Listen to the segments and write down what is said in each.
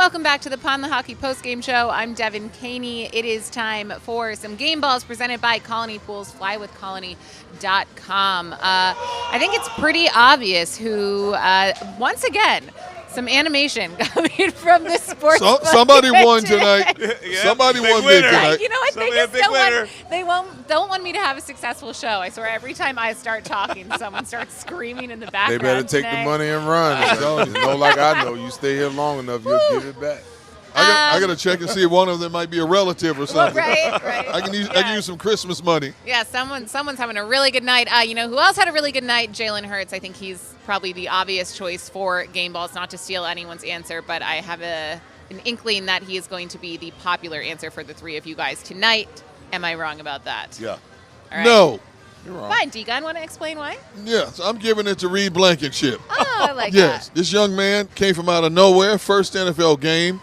Welcome back to the Pond the Hockey postgame show. I'm Devin Caney. It is time for some game balls presented by Colony Pools, flywithcolony.com. I think it's pretty obvious who, once again, some animation coming from the sports. Somebody won tonight. Yeah, somebody won winner. tonight. You know what? Somebody They just big winner. don't want me to have a successful show. I swear, every time I start talking, someone starts screaming in the They background. better take today. the money and run. You know, like I know, you stay here long enough, you'll give it back. I got to check and see if one of them might be a relative or something. Right. I can use some Christmas money. Yeah, someone's having a really good night. You know who else had a really good night? Jalen Hurts. I think he's probably the obvious choice for game balls, not to steal anyone's answer, but I have an inkling that he is going to be the popular answer for the three of you guys tonight. Am I wrong about that? Yeah. All right. No. You're wrong. Fine, D-Gun, want to explain why? Yes, I'm giving it to Reed Blankenship. Oh, I like Yes, that. this young man came from out of nowhere, first NFL game.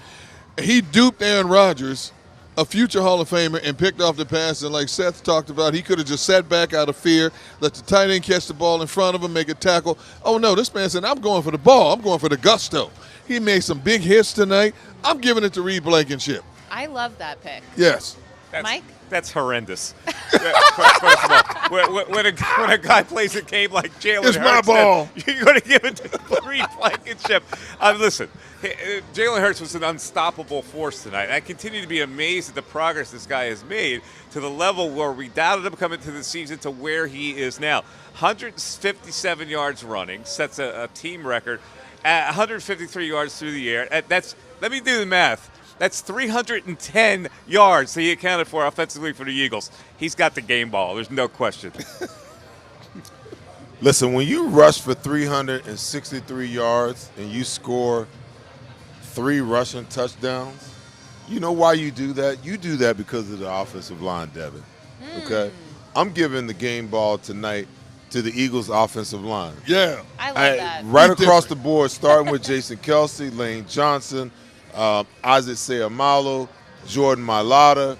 He duped Aaron Rodgers, a future Hall of Famer, and picked off the pass. And like Seth talked about, he could have just sat back out of fear, let the tight end catch the ball in front of him, make a tackle. Oh, no, this man said, I'm going for the ball. I'm going for the gusto. He made some big hits tonight. I'm giving it to Reed Blankenship. I love that pick. Yes. Mike? That's horrendous. First of all, when a guy plays a game like Jalen It's my Hurts, ball. You're going to give it to Reed Blankenship. Listen, Jalen Hurts was an unstoppable force tonight. I continue to be amazed at the progress this guy has made to the level where we doubted him coming into the season to where he is now. 157 yards running, sets a team record. 153 yards through the air. Let me do the math. That's 310 yards that he accounted for offensively for the Eagles. He's got the game ball. There's no question. Listen, when you rush for 363 yards and you score 3 rushing touchdowns, you know why you do that? You do that because of the offensive line, Devin. Okay? I'm giving the game ball tonight to the Eagles' offensive line. Yeah. I love that. Right across the board, starting with Jason Kelsey, Lane Johnson, Isaac Seumalo, Jordan Mailata,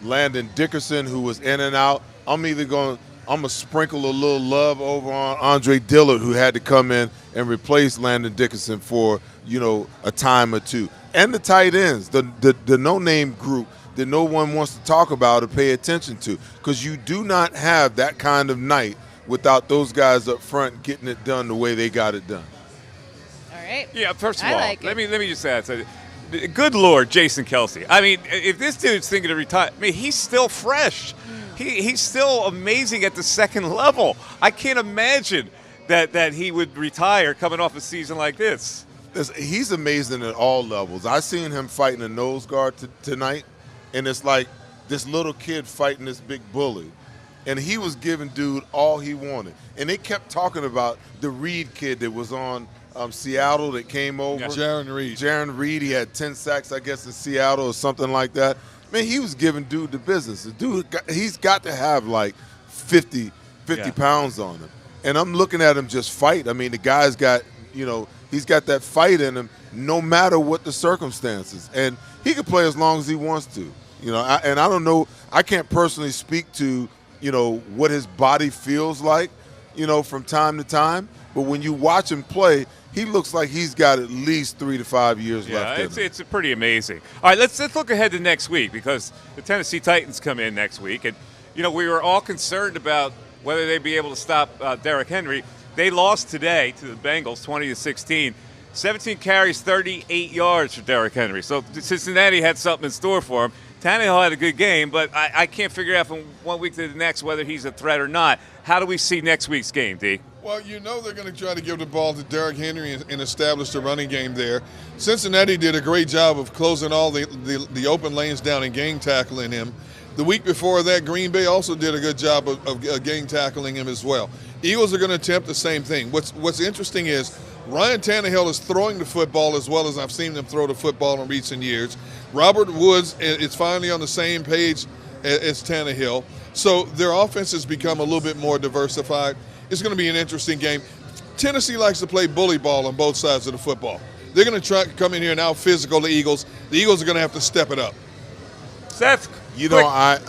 Landon Dickerson, who was in and out. I'm going to sprinkle a little love over on Andre Dillard, who had to come in and replace Landon Dickerson for, a time or two. And the tight ends, the no-name group that no one wants to talk about or pay attention to, because you do not have that kind of night without those guys up front getting it done the way they got it done. All right. Yeah, first of I all, like let it. me just add something. Good Lord, Jason Kelsey. I mean, if this dude's thinking of retire, he's still fresh. He's still amazing at the second level. I can't imagine that he would retire coming off a season like this. He's amazing at all levels. I seen him fighting a nose guard tonight, and it's like this little kid fighting this big bully. And he was giving dude all he wanted. And they kept talking about the Reed kid that was on Seattle that came over. Yeah. Jaron Reed. He had 10 sacks, I guess, in Seattle or something like that. Man, he was giving dude the business. The dude, he's got to have like 50 pounds on him. And I'm looking at him just fight. I mean, the guy's got, he's got that fight in him no matter what the circumstances. And he can play as long as he wants to. And I don't know, I can't personally speak to, what his body feels like, from time to time. But when you watch him play, he looks like he's got at least 3 to 5 years left in him. It's pretty amazing. All right, let's look ahead to next week, because the Tennessee Titans come in next week. And, we were all concerned about whether they'd be able to stop Derrick Henry. They lost today to the Bengals 20-16. 17 carries, 38 yards for Derrick Henry. So Cincinnati had something in store for him. Tannehill had a good game, but I can't figure out from one week to the next whether he's a threat or not. How do we see next week's game, D? Well, they're going to try to give the ball to Derrick Henry and establish the running game there. Cincinnati did a great job of closing all the open lanes down and gang tackling him. The week before that, Green Bay also did a good job of gang tackling him as well. Eagles are going to attempt the same thing. What's interesting is Ryan Tannehill is throwing the football as well as I've seen them throw the football in recent years. Robert Woods is finally on the same page as Tannehill. So their offense has become a little bit more diversified. It's going to be an interesting game. Tennessee likes to play bully ball on both sides of the football. They're going to try to come in here and out physical the Eagles. The Eagles are going to have to step it up. Seth,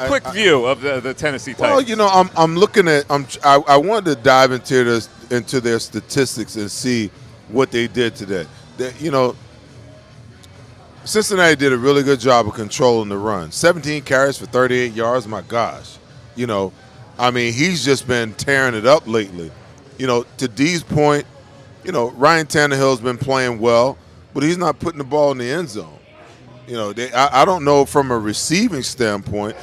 quick view of the Tennessee Titans. Well, I'm looking at I wanted to dive into their statistics and see what they did today. that, Cincinnati did a really good job of controlling the run. 17 carries for 38 yards. My gosh. He's just been tearing it up lately. To D's point, Ryan Tannehill's been playing well, but he's not putting the ball in the end zone. I don't know from a receiving standpoint,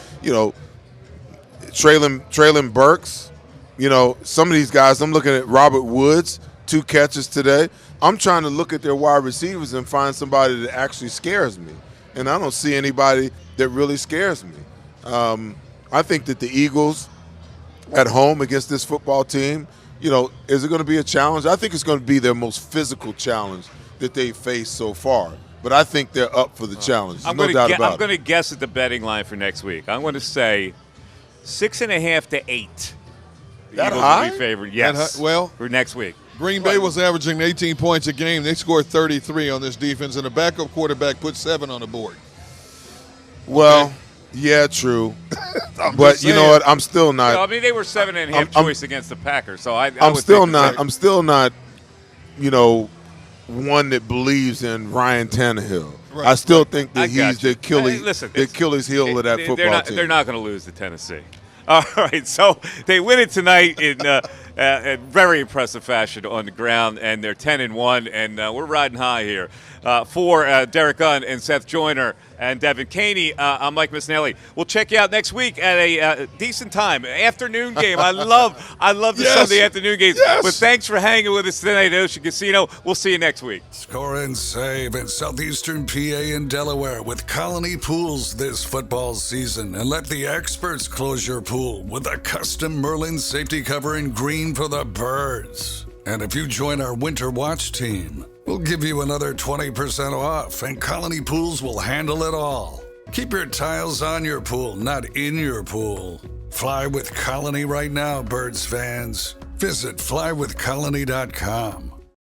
Traylon Burks, some of these guys, I'm looking at Robert Woods, 2 catches today. I'm trying to look at their wide receivers and find somebody that actually scares me. And I don't see anybody that really scares me. I think that the Eagles at home against this football team, is it going to be a challenge? I think it's going to be their most physical challenge that they've faced so far. But I think they're up for the challenge. I'm no doubt about it. I'm going to guess at the betting line for next week. I'm going to say 6.5 to 8. The That Eagles high? will be favored, yes, for next week. Green Bay was averaging 18 points a game. They scored 33 on this defense, and the backup quarterback put 7 on the board. Well, yeah, true. But you know what? I'm still not. They were 7.5 choice against the Packers, so I'm still not. One that believes in Ryan Tannehill. Right. I still think that he's the Achilles heel of that football team. They're not going to lose to Tennessee. All right, so they win it tonight in very impressive fashion on the ground, and they're 10-1, and we're riding high here. For Derek Gunn and Seth Joyner and Devin Caney, I'm Mike Misnelli. We'll check you out next week at a decent time, afternoon game. I love the Sunday afternoon games. Yes. But thanks for hanging with us tonight at Ocean Casino. We'll see you next week. Score and save in southeastern PA and Delaware with Colony Pools this football season. And let the experts close your pool with a custom Merlin safety cover in green for the birds. And if you join our Winter Watch team, we'll give you another 20% off, and Colony Pools will handle it all. Keep your tiles on your pool, not in your pool. Fly with Colony right now, Birds fans. Visit flywithcolony.com.